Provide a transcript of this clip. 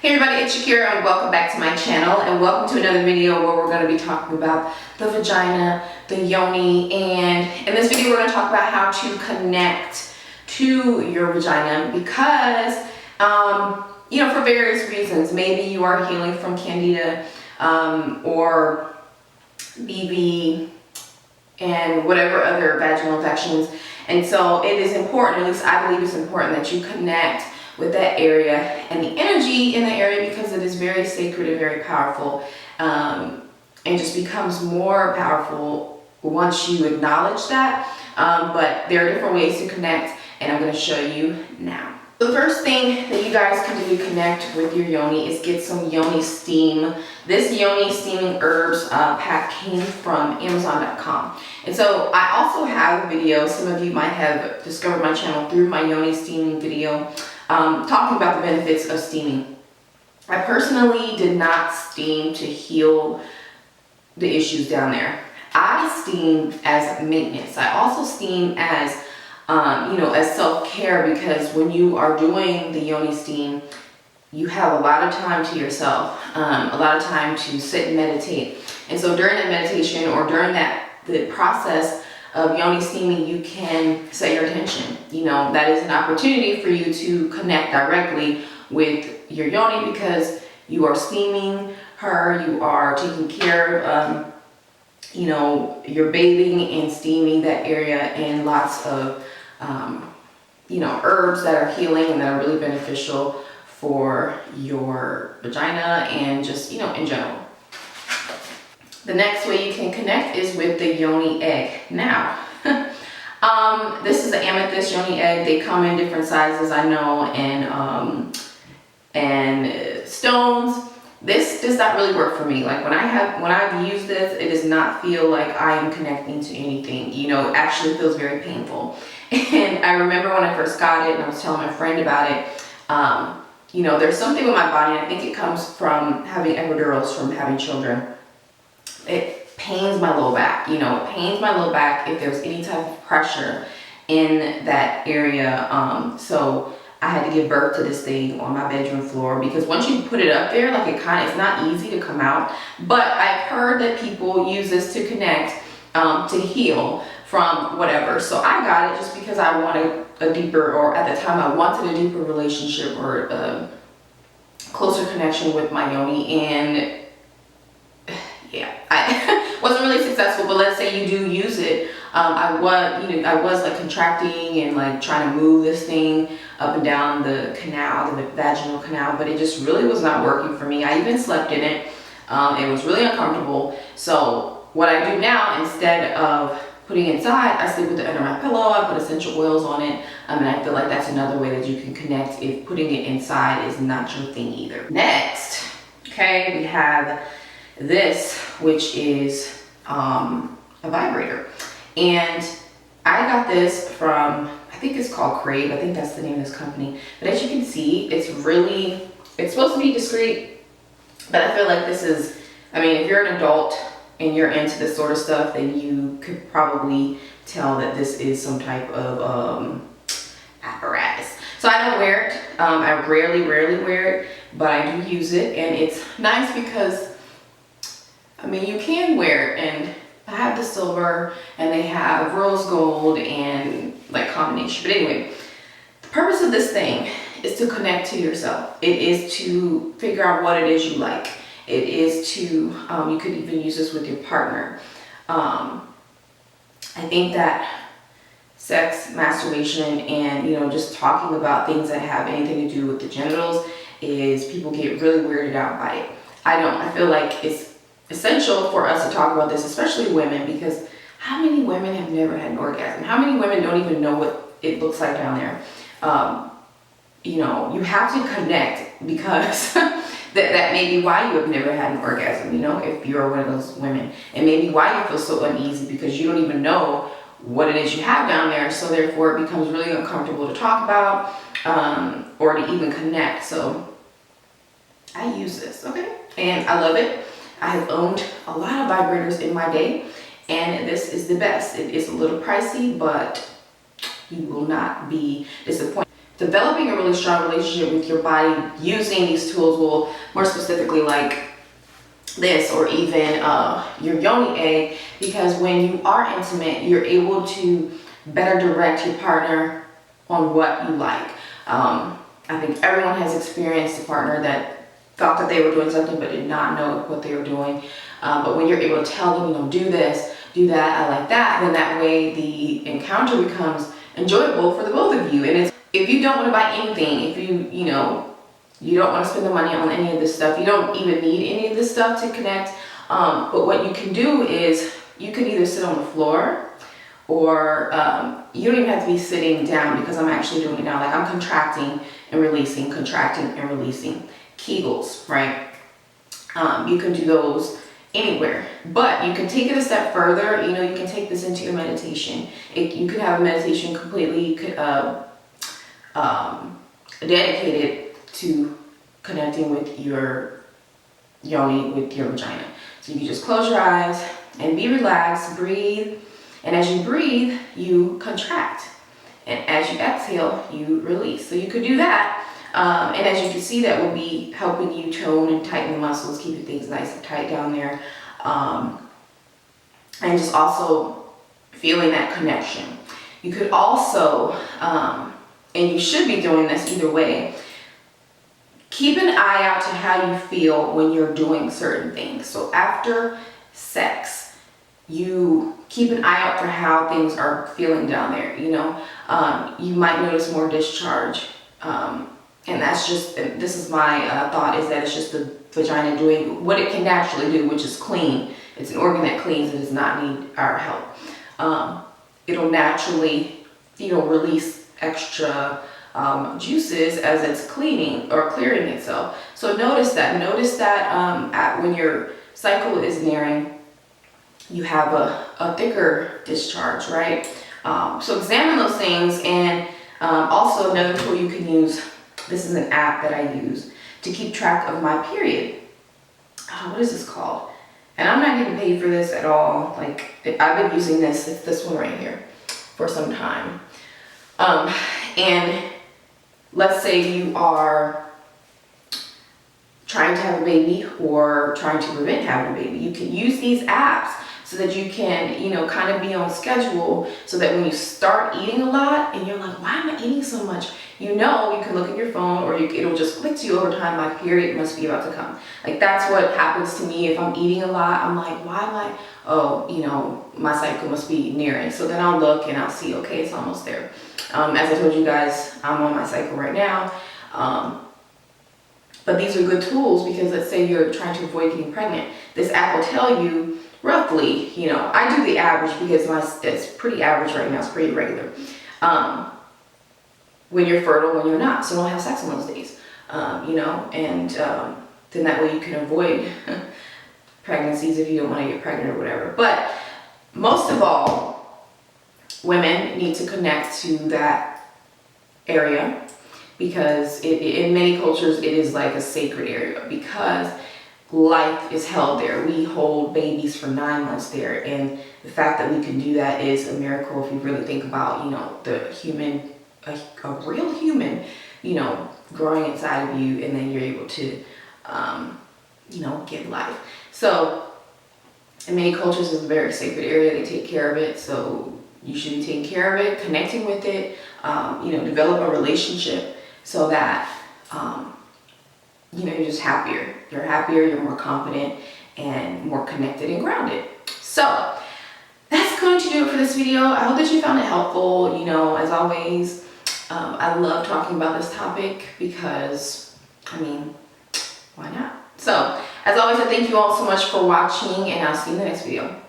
Hey everybody, it's Shakira and welcome back to my channel and welcome to another video where we're going to be talking about the vagina, the yoni, and in this video we're going to talk about how to connect to your vagina because, for various reasons. Maybe you are healing from Candida or BV and whatever other vaginal infections, and so it is important, at least I believe it's important, that you connect with that area and the energy in the area because it is very sacred and very powerful, and just becomes more powerful once you acknowledge that. But there are different ways to connect and I'm going to show you now. The first thing that you guys can do to connect with your yoni is get some yoni steam. This yoni steaming herbs pack came from Amazon.com. And so I also have a video, some of you might have discovered my channel through my yoni steaming video, talking about the benefits of steaming. I personally did not steam to heal the issues down there. I steam as maintenance. I also steam as as self-care, because when you are doing the yoni steam, you have a lot of time to yourself, a lot of time to sit and meditate. And so during that meditation or during the process of yoni steaming, you can set your intention. That is an opportunity for you to connect directly with your yoni because you are steaming her, you are taking care of, you're bathing and steaming that area, and lots of herbs that are healing and that are really beneficial for your vagina and just, in general. The next way you can connect is with the Yowie Egg. Now, this is the amethyst Yowie Egg. They come in different sizes, I know, and stones. This does not really work for me. Like when I've used this, it does not feel like I am connecting to anything. It actually feels very painful. And I remember when I first got it and I was telling my friend about it, there's something with my body, and I think it comes from having epidurals, from having children. It pains my low back, it pains my low back if there's any type of pressure in that area. So I had to give birth to this thing on my bedroom floor, because once you put it up there, like it's not easy to come out. But I've heard that people use this to connect, to heal from whatever. So I got it just because I wanted a deeper, or at the time I wanted a deeper relationship or a closer connection with my yoni. And yeah, I wasn't really successful, but let's say you do use it. I was like contracting and like trying to move this thing up and down the canal, the vaginal canal, but it just really was not working for me. I even slept in it. It was really uncomfortable. So what I do now, instead of putting it inside, I sleep with it under my pillow. I put essential oils on it, and I feel like that's another way that you can connect if putting it inside is not your thing either. Next, okay, we have this, which is a vibrator, and I got this from, I think it's called Crave. I think that's the name of this company. But as you can see, it's supposed to be discreet, but I feel like this is, if you're an adult and you're into this sort of stuff, then you could probably tell that this is some type of apparatus. So I don't wear it. I rarely wear it, but I do use it, and it's nice because you can wear it, and I have the silver and they have rose gold and like combination. But anyway, the purpose of this thing is to connect to yourself. It is to figure out what it is you like. It is to, you could even use this with your partner. I think that sex, masturbation, and just talking about things that have anything to do with the genitals is, people get really weirded out by it. I feel like it's essential for us to talk about this, especially women, because how many women have never had an orgasm? How many women don't even know what it looks like down there? You have to connect, because that may be why you have never had an orgasm, if you're one of those women. And maybe why you feel so uneasy, because you don't even know what it is you have down there. So therefore it becomes really uncomfortable to talk about, or to even connect. So I use this, okay? And I love it. I have owned a lot of vibrators in my day, and this is the best. It is a little pricey, but you will not be disappointed. developing a really strong relationship with your body using these tools will, more specifically like this, or even your Yoni egg, because when you are intimate, you're able to better direct your partner on what you like. I think everyone has experienced a partner that thought that they were doing something but did not know what they were doing. But when you're able to tell them, you know, do this, do that, I like that, then that way the encounter becomes enjoyable for the both of you. And it's, if you don't want to buy anything, if you know, you don't want to spend the money on any of this stuff, you don't even need any of this stuff to connect. But what you can do is you can either sit on the floor, or you don't even have to be sitting down, because I'm actually doing it now. Like, I'm contracting and releasing, contracting and releasing. Kegels, right? You can do those anywhere, but you can take it a step further. You know, you can take this into your meditation. You could have a meditation completely dedicated to connecting with your yoni, with your vagina. So you can just close your eyes and be relaxed, breathe. And as you breathe, you contract. And as you exhale, you release. So you could do that. And as you can see, that will be helping you tone and tighten the muscles, keeping things nice and tight down there. And just also feeling that connection. You could also, and you should be doing this either way, keep an eye out to how you feel when you're doing certain things. So after sex, you keep an eye out for how things are feeling down there. You know, you might notice more discharge. And that's just, this is my thought, is that it's just the vagina doing what it can naturally do, which is clean. It's an organ that cleans and does not need our help. It'll naturally, you know, release extra juices as it's cleaning or clearing itself. So notice that. Notice that when your cycle is nearing, you have a thicker discharge, right? So examine those things. And also another tool you can use, this is an app that I use to keep track of my period. What is this called? And I'm not getting paid for this at all. Like, I've been using this, it's this one right here, for some time. And let's say you are trying to have a baby or trying to prevent having a baby. You can use these apps so that you can, you know, kind of be on schedule, so that when you start eating a lot and you're like, why am I eating so much? You know, you can look at your phone, or it'll just click to you over time, my period must be about to come. Like, that's what happens to me if I'm eating a lot. I'm like, why am I, oh, you know, my cycle must be nearing. So then I'll look and I'll see, okay, it's almost there. As I told you guys, I'm on my cycle right now. But these are good tools, because let's say you're trying to avoid getting pregnant. This app will tell you roughly, you know, I do the average because it's pretty average right now, it's pretty regular. When you're fertile, when you're not, so don't have sex on those days, you know, and then that way you can avoid pregnancies if you don't want to get pregnant or whatever. But most of all, women need to connect to that area, because in many cultures it is like a sacred area, because life is held there. We hold babies for 9 months there, and the fact that we can do that is a miracle if you really think about, you know, the human, a real human, you know, growing inside of you, and then you're able to, you know, give life. So in many cultures it's a very sacred area. They take care of it, so you should be taking care of it, connecting with it, you know, develop a relationship so that you know, you're just happier. You're happier, you're more confident, and more connected and grounded. So that's going to do it for this video. I hope that you found it helpful. You know, as always, I love talking about this topic because, I mean, why not? So as always, I thank you all so much for watching, and I'll see you in the next video.